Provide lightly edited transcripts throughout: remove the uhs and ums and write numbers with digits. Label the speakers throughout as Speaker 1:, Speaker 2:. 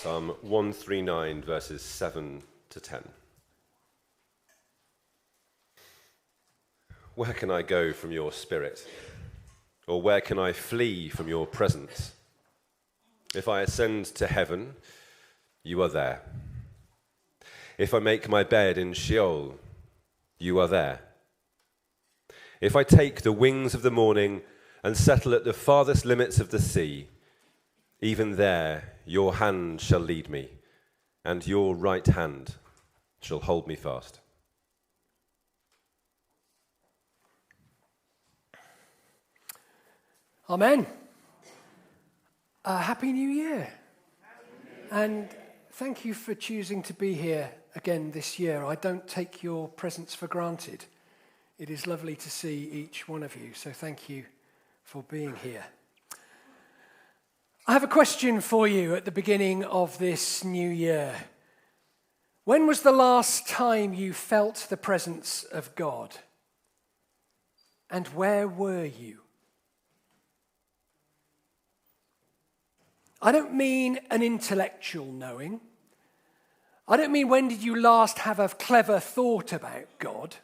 Speaker 1: Psalm 139, verses 7 to 10. Where can I go from your spirit? Or where can I flee from your presence? If I ascend to heaven, you are there. If I make my bed in Sheol, you are there. If I take the wings of the morning and settle at the farthest limits of the sea, even there your hand shall lead me, and your right hand shall hold me fast.
Speaker 2: Amen. Happy New Year. And thank you for choosing to be here again this year. I don't take your presence for granted. It is lovely to see each one of you, so thank you for being here. I have a question for you at the beginning of this new year. When was the last time you felt the presence of God? And where were you? I don't mean an intellectual knowing. I don't mean when did you last have a clever thought about God.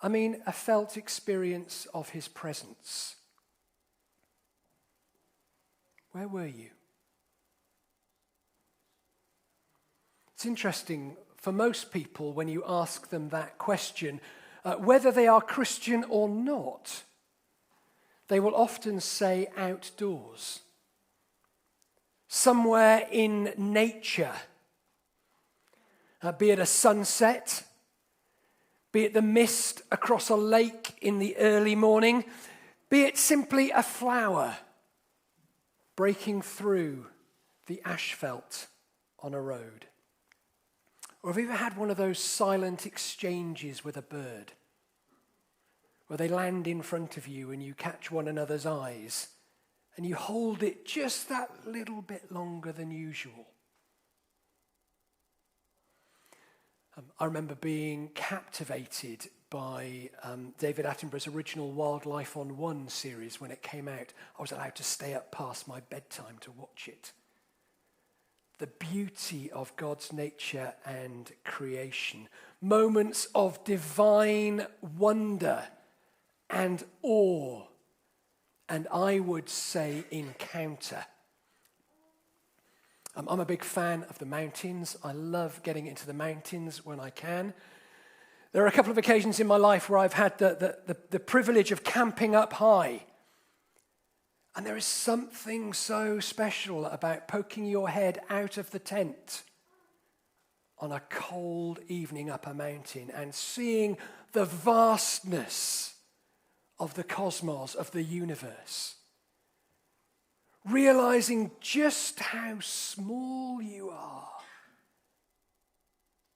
Speaker 2: I mean a felt experience of his presence. Where were you? It's interesting, for most people, when you ask them that question, whether they are Christian or not, they will often say outdoors. Somewhere in nature, be it a sunset, be it the mist across a lake in the early morning, be it simply a flower breaking through the asphalt on a road. Or have you ever had one of those silent exchanges with a bird where they land in front of you and you catch one another's eyes and you hold it just that little bit longer than usual? I remember being captivated by David Attenborough's original Wildlife on One series when it came out. I was allowed to stay up past my bedtime to watch it. The beauty of God's nature and creation. Moments of divine wonder and awe. And I would say encounter. I'm a big fan of the mountains. I love getting into the mountains when I can. There are a couple of occasions in my life where I've had the privilege of camping up high. And there is something so special about poking your head out of the tent on a cold evening up a mountain and seeing the vastness of the cosmos, of the universe. Realizing just how small you are,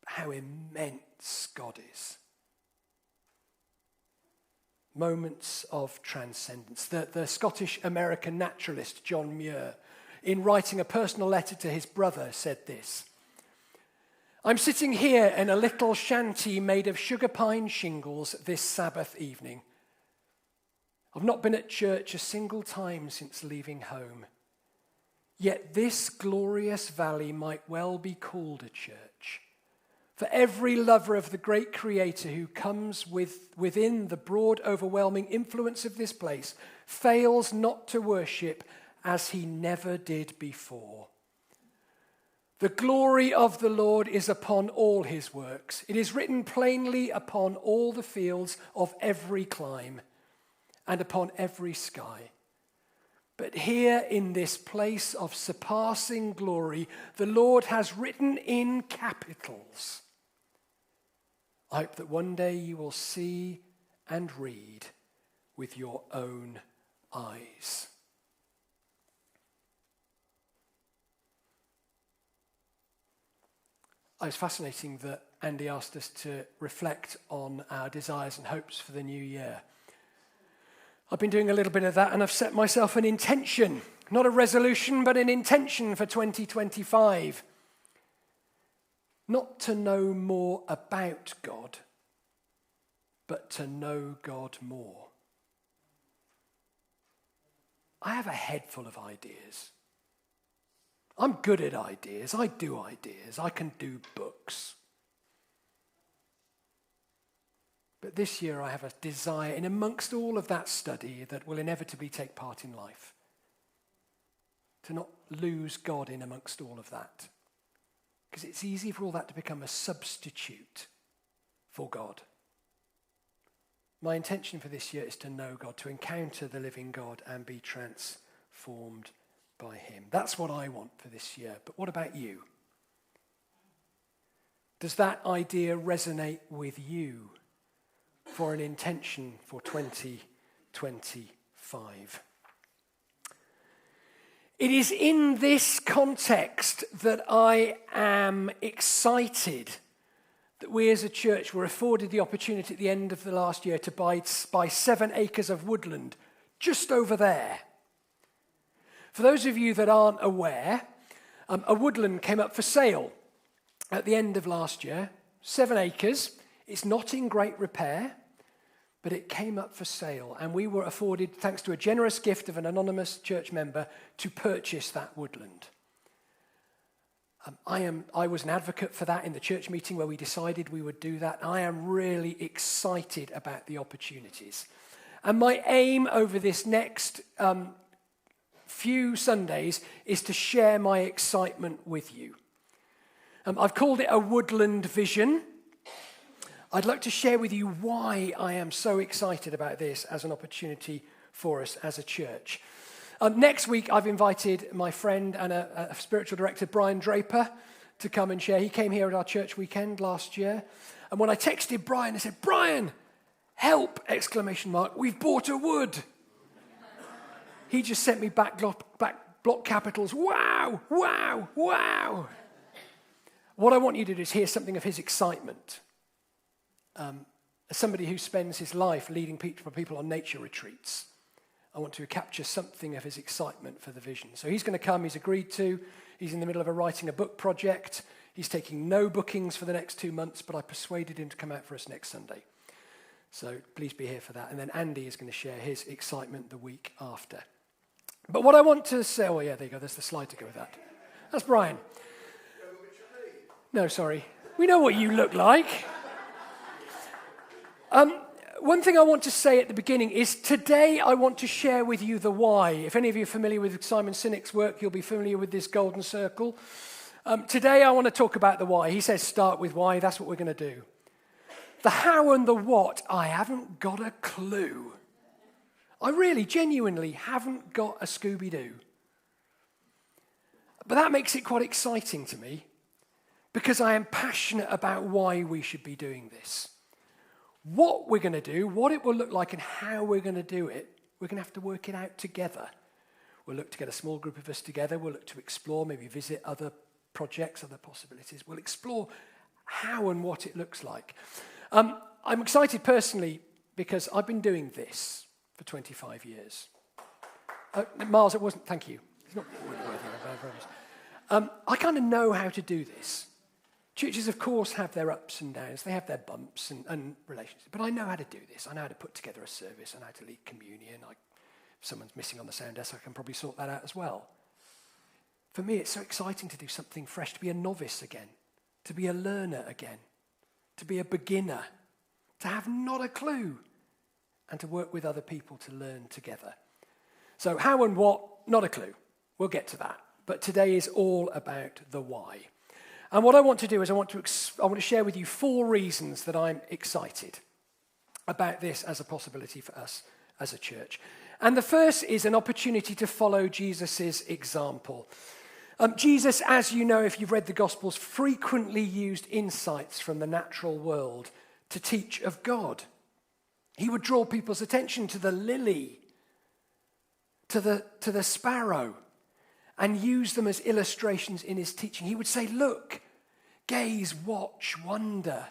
Speaker 2: how immense God is. Moments of transcendence. The Scottish-American naturalist John Muir, in writing a personal letter to his brother, said this: "I'm sitting here in a little shanty made of sugar pine shingles this Sabbath evening. I've not been at church a single time since leaving home. Yet this glorious valley might well be called a church. For every lover of the great Creator who comes within the broad, overwhelming influence of this place fails not to worship as he never did before. The glory of the Lord is upon all his works. It is written plainly upon all the fields of every clime and upon every sky. But here in this place of surpassing glory, the Lord has written in capitals. I hope that one day you will see and read with your own eyes." It was fascinating that Andy asked us to reflect on our desires and hopes for the new year. I've been doing a little bit of that, and I've set myself an intention, not a resolution, but an intention for 2025. Not to know more about God, but to know God more. I have a head full of ideas. I'm good at ideas. I do ideas. I can do books. But this year I have a desire in amongst all of that study that will inevitably take part in life to not lose God in amongst all of that. Because it's easy for all that to become a substitute for God. My intention for this year is to know God, to encounter the living God and be transformed by him. That's what I want for this year. But what about you? Does that idea resonate with you for an intention for 2025? It is in this context that I am excited that we as a church were afforded the opportunity at the end of the last year to buy 7 acres of woodland just over there. For those of you that aren't aware, a woodland came up for sale at the end of last year. 7 acres. It's not in great repair, but it came up for sale. And we were afforded, thanks to a generous gift of an anonymous church member, to purchase that woodland. I was an advocate for that in the church meeting where we decided we would do that. I am really excited about the opportunities. And my aim over this next few Sundays is to share my excitement with you. I've called it a woodland vision. I'd like to share with you why I am so excited about this as an opportunity for us as a church. Next week, I've invited my friend and a spiritual director, Brian Draper, to come and share. He came here at our church weekend last year. And when I texted Brian, I said, "Brian, help!" ! We've bought a wood. He just sent me back block capitals. Wow, wow, wow. What I want you to do is hear something of his excitement. As somebody who spends his life leading people on nature retreats, I want to capture something of his excitement for the vision. So he's going to come, he's agreed to. He's in the middle of writing a book project. He's taking no bookings for the next 2 months, but I persuaded him to come out for us next Sunday. So please be here for that. And then Andy is going to share his excitement the week after. But what I want to say, oh yeah, there you go, there's the slide to go with that. That's Brian. No, sorry. We know what you look like. One thing I want to say at the beginning is today I want to share with you the why. If any of you are familiar with Simon Sinek's work, you'll be familiar with this golden circle. Today I want to talk about the why. He says start with why. That's what we're going to do. The how and the what, I haven't got a clue. I really, genuinely haven't got a Scooby-Doo. But that makes it quite exciting to me because I am passionate about why we should be doing this. What we're going to do, what it will look like and how we're going to do it, we're going to have to work it out together. We'll look to get a small group of us together. We'll look to explore, maybe visit other projects, other possibilities. We'll explore how and what it looks like. I'm excited personally because I've been doing this for 25 years. Miles, it wasn't, thank you. It's not worthy. I kind of know how to do this. Churches, of course, have their ups and downs. They have their bumps and relationships. But I know how to do this. I know how to put together a service. I know how to lead communion. If someone's missing on the sound desk, I can probably sort that out as well. For me, it's so exciting to do something fresh, to be a novice again, to be a learner again, to be a beginner, to have not a clue, and to work with other people to learn together. So how and what, not a clue. We'll get to that. But today is all about the why. And what I want to do is I want to share with you 4 reasons that I'm excited about this as a possibility for us as a church. And the first is an opportunity to follow Jesus' example. Jesus, as you know, if you've read the Gospels, frequently used insights from the natural world to teach of God. He would draw people's attention to the lily, to the sparrow, and use them as illustrations in his teaching. He would say, look, gaze, watch, wonder.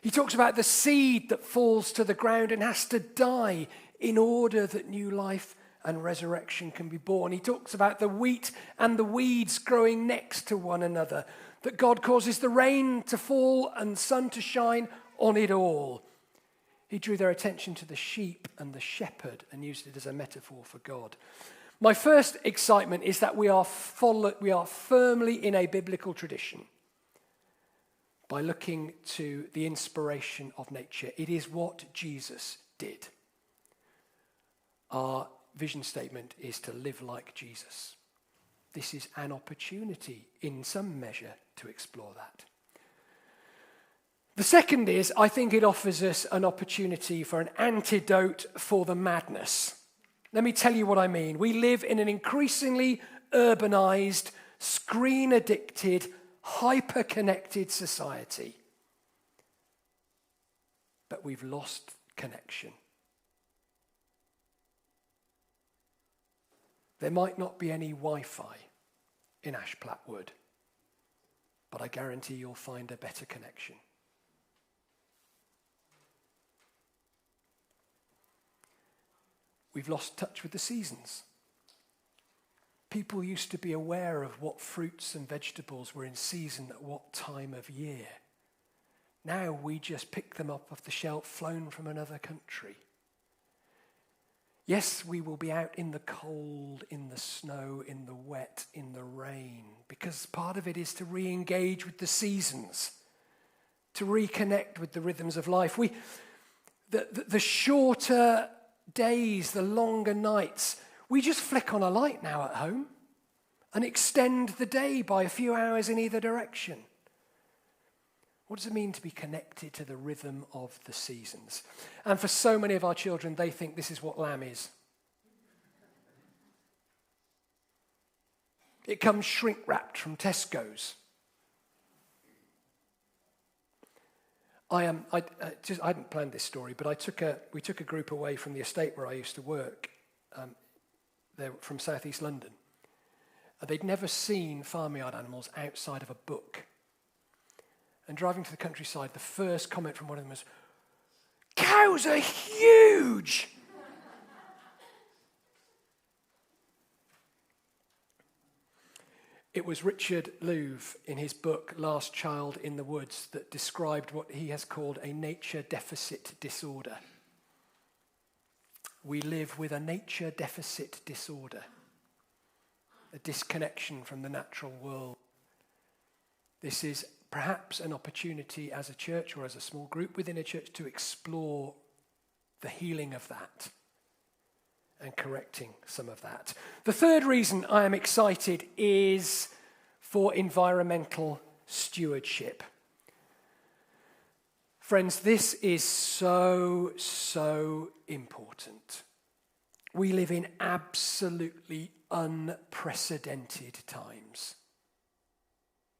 Speaker 2: He talks about the seed that falls to the ground and has to die in order that new life and resurrection can be born. He talks about the wheat and the weeds growing next to one another, that God causes the rain to fall and sun to shine on it all. He drew their attention to the sheep and the shepherd and used it as a metaphor for God. My first excitement is that we are firmly in a biblical tradition by looking to the inspiration of nature. It is what Jesus did. Our vision statement is to live like Jesus. This is an opportunity, in some measure, to explore that. The second is, I think it offers us an opportunity for an antidote for the madness. Let me tell you what I mean. We live in an increasingly urbanized, screen-addicted, hyper-connected society. But we've lost connection. There might not be any Wi-Fi in Ashplatt Wood, but I guarantee you'll find a better connection. We've lost touch with the seasons. People used to be aware of what fruits and vegetables were in season at what time of year. Now we just pick them up off the shelf, flown from another country. Yes, we will be out in the cold, in the snow, in the wet, in the rain, because part of it is to re-engage with the seasons, to reconnect with the rhythms of life. The shorter days, the longer nights, we just flick on a light now at home and extend the day by a few hours in either direction. What does it mean to be connected to the rhythm of the seasons? And for so many of our children, they think this is what lamb is. It comes shrink-wrapped from Tesco's. I hadn't planned this story, but we took a group away from the estate where I used to work. They're from southeast London. They'd never seen farmyard animals outside of a book. And driving to the countryside, the first comment from one of them was, "Cows are huge!" It was Richard Louv in his book, Last Child in the Woods, that described what he has called a nature deficit disorder. We live with a nature deficit disorder, a disconnection from the natural world. This is perhaps an opportunity as a church or as a small group within a church to explore the healing of that and correcting some of that. The third reason I am excited is for environmental stewardship. Friends, this is so important. We live in absolutely unprecedented times.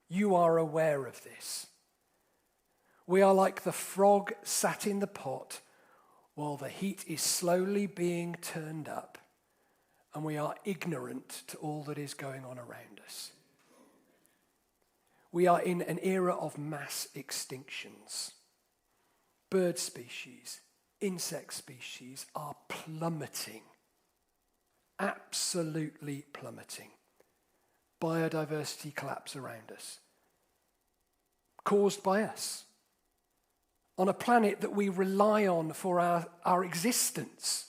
Speaker 2: You are aware of this. We are like the frog sat in the pot while the heat is slowly being turned up, and we are ignorant to all that is going on around us. We are in an era of mass extinctions. Bird species, insect species are plummeting, absolutely plummeting. Biodiversity collapse around us, caused by us, on a planet that we rely on for our existence.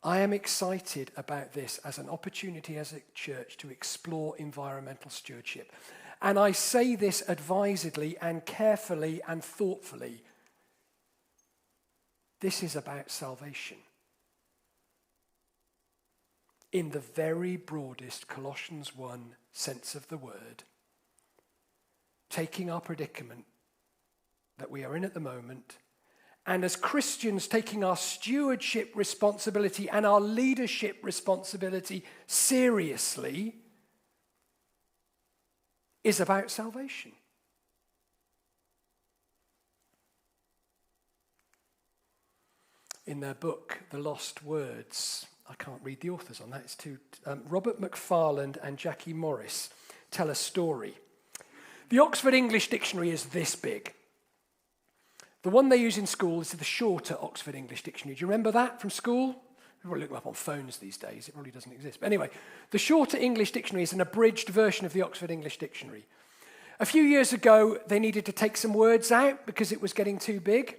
Speaker 2: I am excited about this as an opportunity as a church to explore environmental stewardship. And I say this advisedly and carefully and thoughtfully. This is about salvation. In the very broadest Colossians 1 sense of the word, taking our predicament that we are in at the moment, and as Christians taking our stewardship responsibility and our leadership responsibility seriously, is about salvation. In their book, The Lost Words, I can't read the authors on that, it's too... Robert McFarland and Jackie Morris tell a story. The Oxford English Dictionary is this big. The one they use in school is the shorter Oxford English Dictionary. Do you remember that from school? We're looking up on phones these days. It probably doesn't exist. But anyway, the shorter English Dictionary is an abridged version of the Oxford English Dictionary. A few years ago, they needed to take some words out because it was getting too big.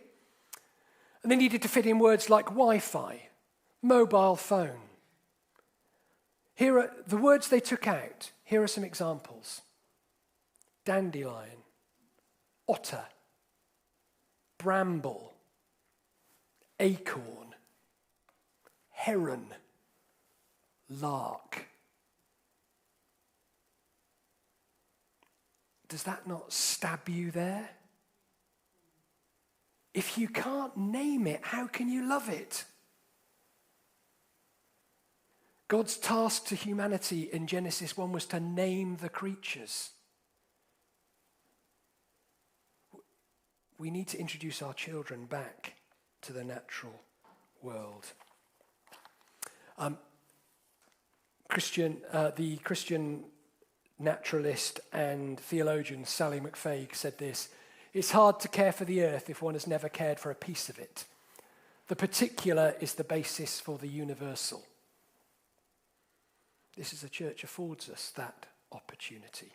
Speaker 2: And they needed to fit in words like Wi-Fi, mobile phone. Here are the words they took out. Here are some examples. Dandelion, otter, bramble, acorn, heron, lark. Does that not stab you there? If you can't name it, how can you love it? God's task to humanity in Genesis 1 was to name the creatures. We need to introduce our children back to the natural world. The Christian naturalist and theologian Sally McFague said this: "It's hard to care for the earth if one has never cared for a piece of it. The particular is the basis for the universal." This is a church affords us that opportunity.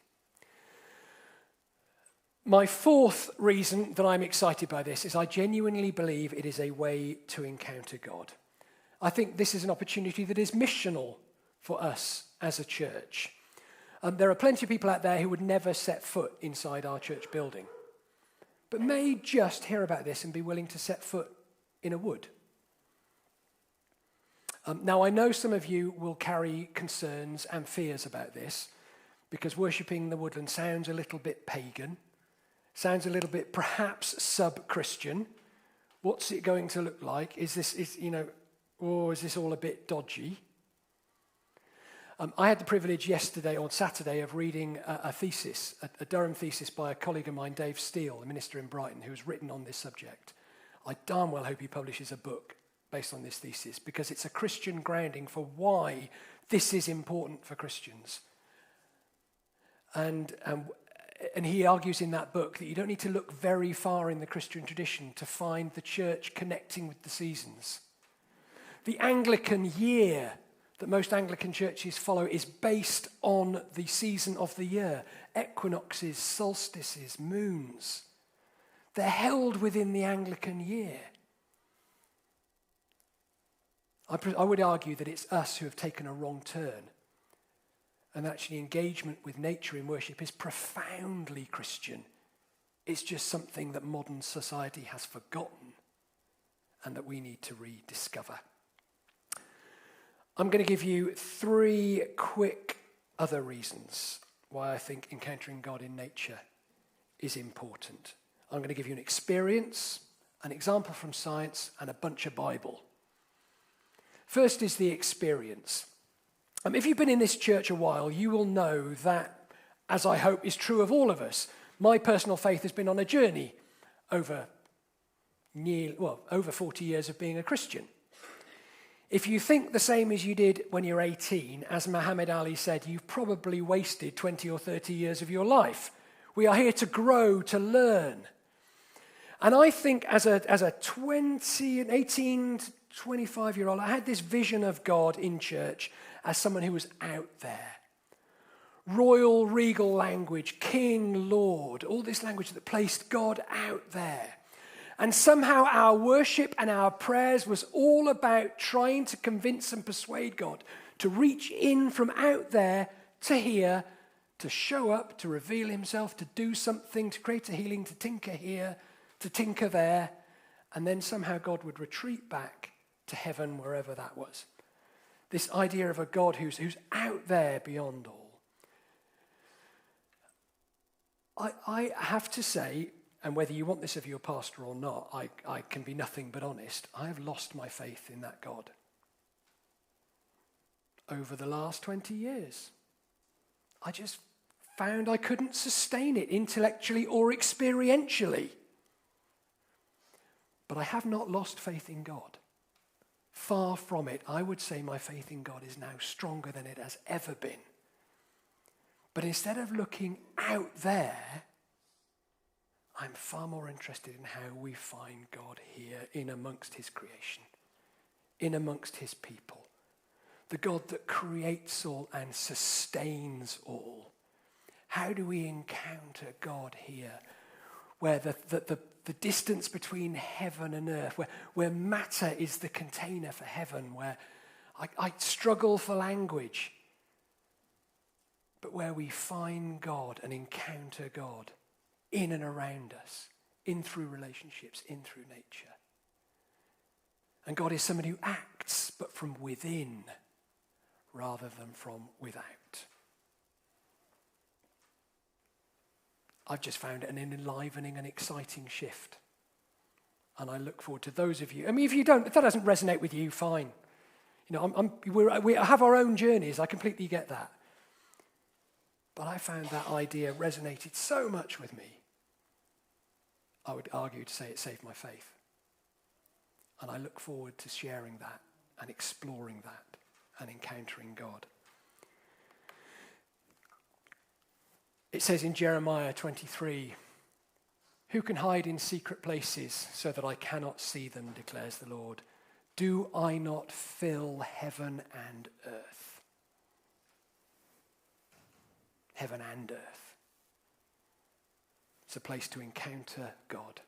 Speaker 2: My fourth reason that I'm excited by this is I genuinely believe it is a way to encounter God. I think this is an opportunity that is missional for us as a church. There are plenty of people out there who would never set foot inside our church building, but may just hear about this and be willing to set foot in a wood. Now, I know some of you will carry concerns and fears about this because worshipping the woodland sounds a little bit pagan, sounds a little bit perhaps sub-Christian. What's it going to look like? Is this all a bit dodgy? I had the privilege yesterday, on Saturday, of reading a thesis, a Durham thesis by a colleague of mine, Dave Steele, a minister in Brighton, who's written on this subject. I darn well hope he publishes a book based on this thesis, because it's a Christian grounding for why this is important for Christians. And he argues in that book that you don't need to look very far in the Christian tradition to find the church connecting with the seasons. The Anglican year that most Anglican churches follow is based on the season of the year. Equinoxes, solstices, moons. They're held within the Anglican year. I would argue that it's us who have taken a wrong turn. And actually engagement with nature in worship is profoundly Christian. It's just something that modern society has forgotten and that we need to rediscover. I'm going to give you 3 quick other reasons why I think encountering God in nature is important. I'm going to give you an experience, an example from science, and a bunch of Bible. First is the experience. If you've been in this church a while, you will know that, as I hope is true of all of us, my personal faith has been on a journey over 40 years of being a Christian. If you think the same as you did when you're 18, as Muhammad Ali said, you've probably wasted 20 or 30 years of your life. We are here to grow, to learn. And I think as a 18 to 25-year-old, I had this vision of God in church as someone who was out there. Royal, regal language, king, lord, all this language that placed God out there. And somehow our worship and our prayers was all about trying to convince and persuade God to reach in from out there to here, to show up, to reveal himself, to do something, to create a healing, to tinker here, to tinker there. And then somehow God would retreat back to heaven, wherever that was. This idea of a God who's out there beyond all. I have to say, and whether you want this of your pastor or not, I can be nothing but honest, I have lost my faith in that God over the last 20 years. I just found I couldn't sustain it intellectually or experientially. But I have not lost faith in God. Far from it. I would say my faith in God is now stronger than it has ever been. But instead of looking out there, I'm far more interested in how we find God here in amongst his creation, in amongst his people. The God that creates all and sustains all. How do we encounter God here where the the distance between heaven and earth, where matter is the container for heaven, where I struggle for language, but where we find God and encounter God in and around us, in through relationships, in through nature. And God is someone who acts, but from within rather than from without. I've just found it an enlivening and exciting shift. And I look forward to those of you. I mean, if that doesn't resonate with you, fine. You know, we have our own journeys. I completely get that. But I found that idea resonated so much with me. I would argue to say it saved my faith. And I look forward to sharing that and exploring that and encountering God. It says in Jeremiah 23, "Who can hide in secret places so that I cannot see them, declares the Lord? Do I not fill heaven and earth?" Heaven and earth. It's a place to encounter God.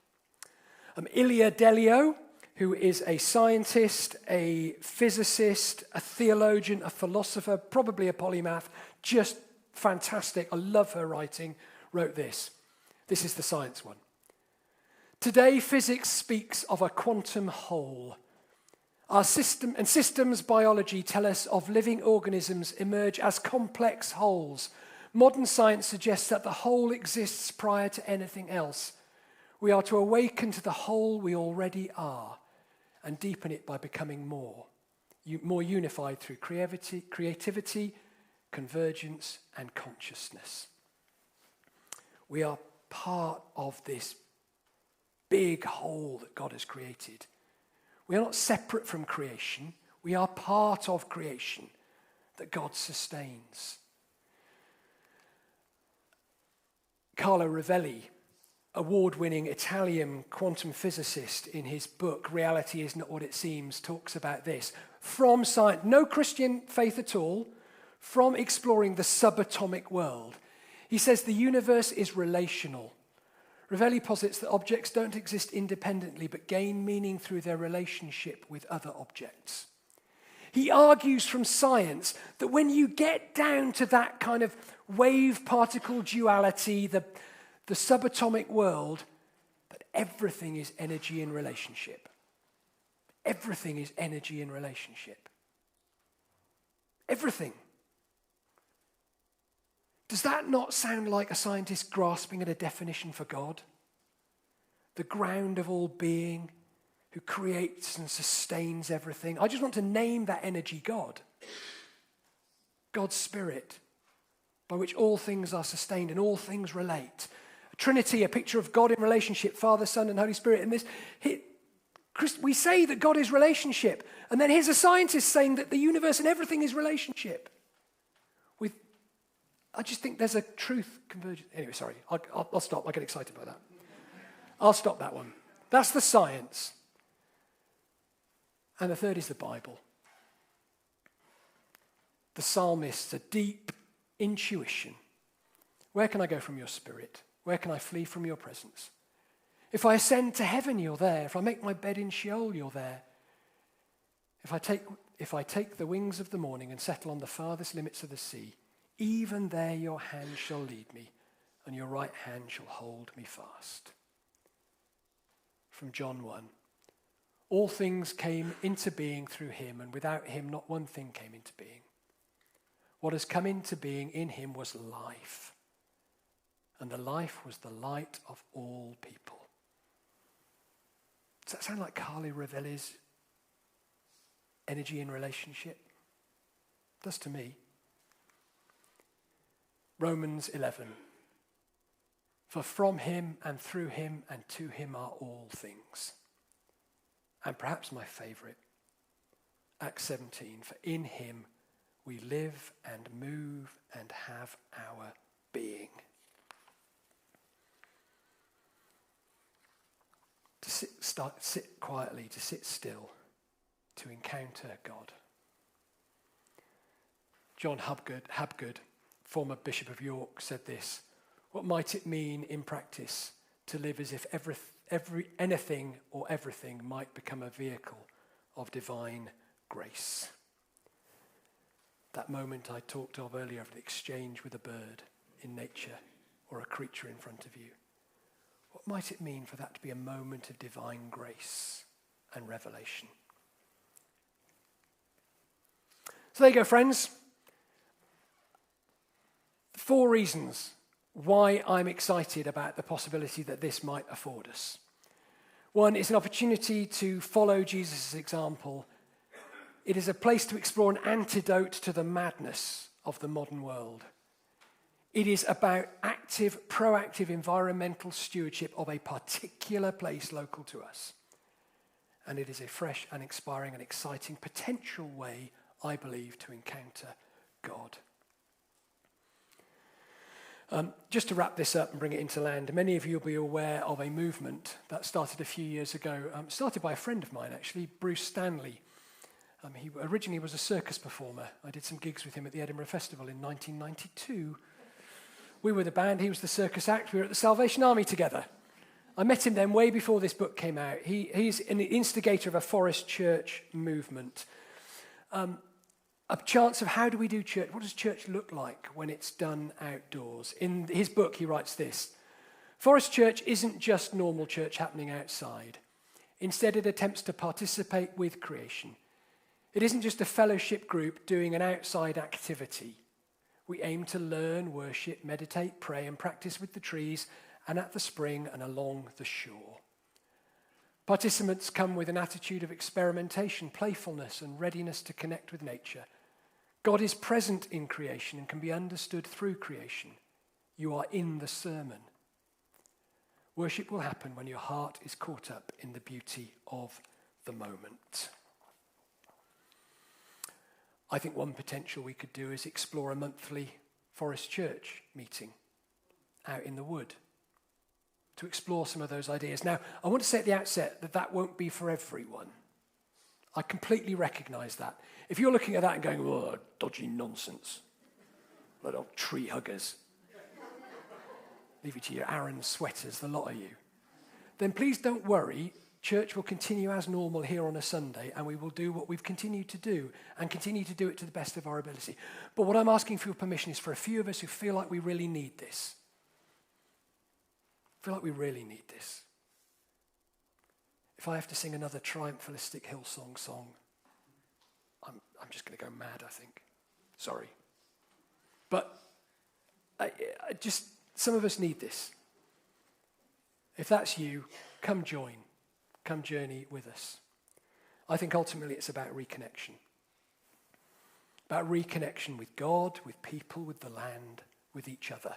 Speaker 2: Ilia Delio, who is a scientist, a physicist, a theologian, a philosopher, probably a polymath, just fantastic. I love her writing, wrote this. This is the science one. "Today, physics speaks of a quantum whole. Our systems biology tell us of living organisms emerge as complex wholes. Modern science suggests that the whole exists prior to anything else. We are to awaken to the whole we already are and deepen it by becoming more unified through creativity, convergence, and consciousness." We are part of this big whole that God has created. We are not separate from creation. We are part of creation that God sustains. Carlo Rovelli, award-winning Italian quantum physicist, in his book, Reality Is Not What It Seems, talks about this. From science, no Christian faith at all, from exploring the subatomic world. He says the universe is relational. Rovelli posits that objects don't exist independently, but gain meaning through their relationship with other objects. He argues from science that when you get down to that kind of wave-particle duality, the subatomic world, that everything is energy in relationship. Everything is energy in relationship. Everything. Does that not sound like a scientist grasping at a definition for God? The ground of all being, who creates and sustains everything. I just want to name that energy God. God's Spirit, by which all things are sustained and all things relate. Trinity, a picture of God in relationship, Father, Son, and Holy Spirit. And we say that God is relationship, and then here's a scientist saying that the universe and everything is relationship. I just think there's a truth convergence. Anyway, sorry, I'll stop. I get excited by that. I'll stop that one. That's the science. And the third is the Bible. The psalmists, a deep intuition. Where can I go from your Spirit? Where can I flee from your presence? If I ascend to heaven, you're there. If I make my bed in Sheol, you're there. If I take the wings of the morning and settle on the farthest limits of the sea, even there your hand shall lead me, and your right hand shall hold me fast. From John 1. All things came into being through him, and without him not one thing came into being. What has come into being in him was life, and the life was the light of all people. Does that sound like Carlo Rovelli's energy in relationship? It does to me. Romans 11. For from him and through him and to him are all things. And perhaps my favorite, Acts 17. For in him we live and move and have our being. To sit quietly, to sit still, to encounter God. John Habgood, former Bishop of York, said this: what might it mean in practice to live as if anything or everything might become a vehicle of divine grace. That moment I talked of earlier of the exchange with a bird in nature or a creature in front of you. What might it mean for that to be a moment of divine grace and revelation? So there you go, friends. 4 reasons why I'm excited about the possibility that this might afford us. 1, it's an opportunity to follow Jesus' example. It is a place to explore an antidote to the madness of the modern world. It is about active, proactive environmental stewardship of a particular place local to us. And it is a fresh and inspiring and exciting potential way, I believe, to encounter God. Just to wrap this up and bring it into land, many of you will be aware of a movement that started a few years ago, started by a friend of mine actually, Bruce Stanley. He originally was a circus performer. I did some gigs with him at the Edinburgh Festival in 1992. We were the band, he was the circus act, we were at the Salvation Army together. I met him then way before this book came out. He's an instigator of a Forest Church movement. A chance of how do we do church? What does church look like when it's done outdoors? In his book, he writes this: Forest Church isn't just normal church happening outside. Instead, it attempts to participate with creation. It isn't just a fellowship group doing an outside activity. We aim to learn, worship, meditate, pray, and practice with the trees and at the spring and along the shore. Participants come with an attitude of experimentation, playfulness, and readiness to connect with nature. God is present in creation and can be understood through creation. You are in the sermon. Worship will happen when your heart is caught up in the beauty of the moment. I think one potential we could do is explore a monthly Forest Church meeting out in the wood to explore some of those ideas. Now, I want to say at the outset that that won't be for everyone. I completely recognise that. If you're looking at that and going, oh, dodgy nonsense, little tree huggers, leave it to your Aaron sweaters, the lot of you, then please don't worry. Church will continue as normal here on a Sunday, and we will do what we've continued to do and continue to do it to the best of our ability. But what I'm asking for your permission is for a few of us who feel like we really need this. Feel like we really need this. If I have to sing another triumphalistic Hillsong song, I'm just going to go mad, I think. Sorry. But some of us need this. If that's you, come join. Come journey with us. I think ultimately it's about reconnection. About reconnection with God, with people, with the land, with each other.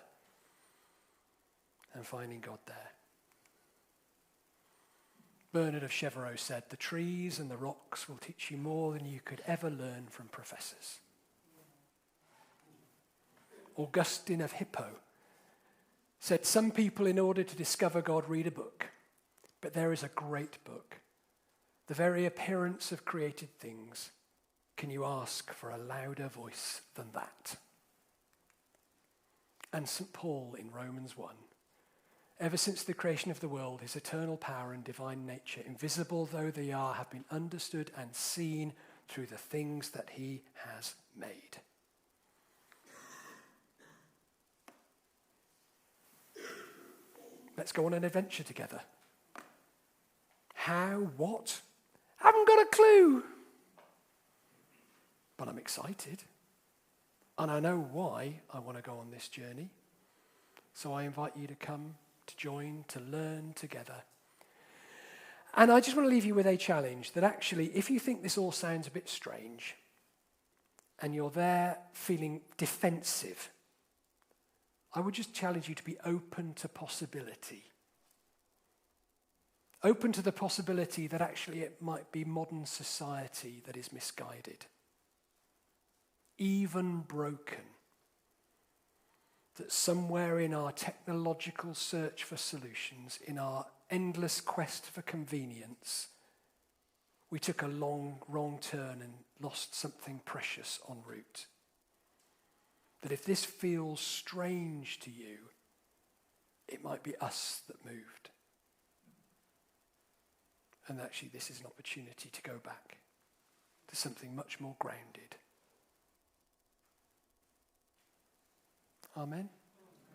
Speaker 2: And finding God there. Bernard of Chevreau said, the trees and the rocks will teach you more than you could ever learn from professors. Augustine of Hippo said, some people in order to discover God read a book, but there is a great book. The very appearance of created things. Can you ask for a louder voice than that? And St. Paul in Romans 1. Ever since the creation of the world, his eternal power and divine nature, invisible though they are, have been understood and seen through the things that he has made. Let's go on an adventure together. How? What? I haven't got a clue. But I'm excited. And I know why I want to go on this journey. So I invite you to come, to join, to learn together. And I just want to leave you with a challenge that actually, if you think this all sounds a bit strange, and you're there feeling defensive, I would just challenge you to be open to possibility. Open to the possibility that actually it might be modern society that is misguided, even broken. That somewhere in our technological search for solutions, in our endless quest for convenience, we took a wrong turn and lost something precious en route. That if this feels strange to you, it might be us that moved. And actually, this is an opportunity to go back to something much more grounded. Amen.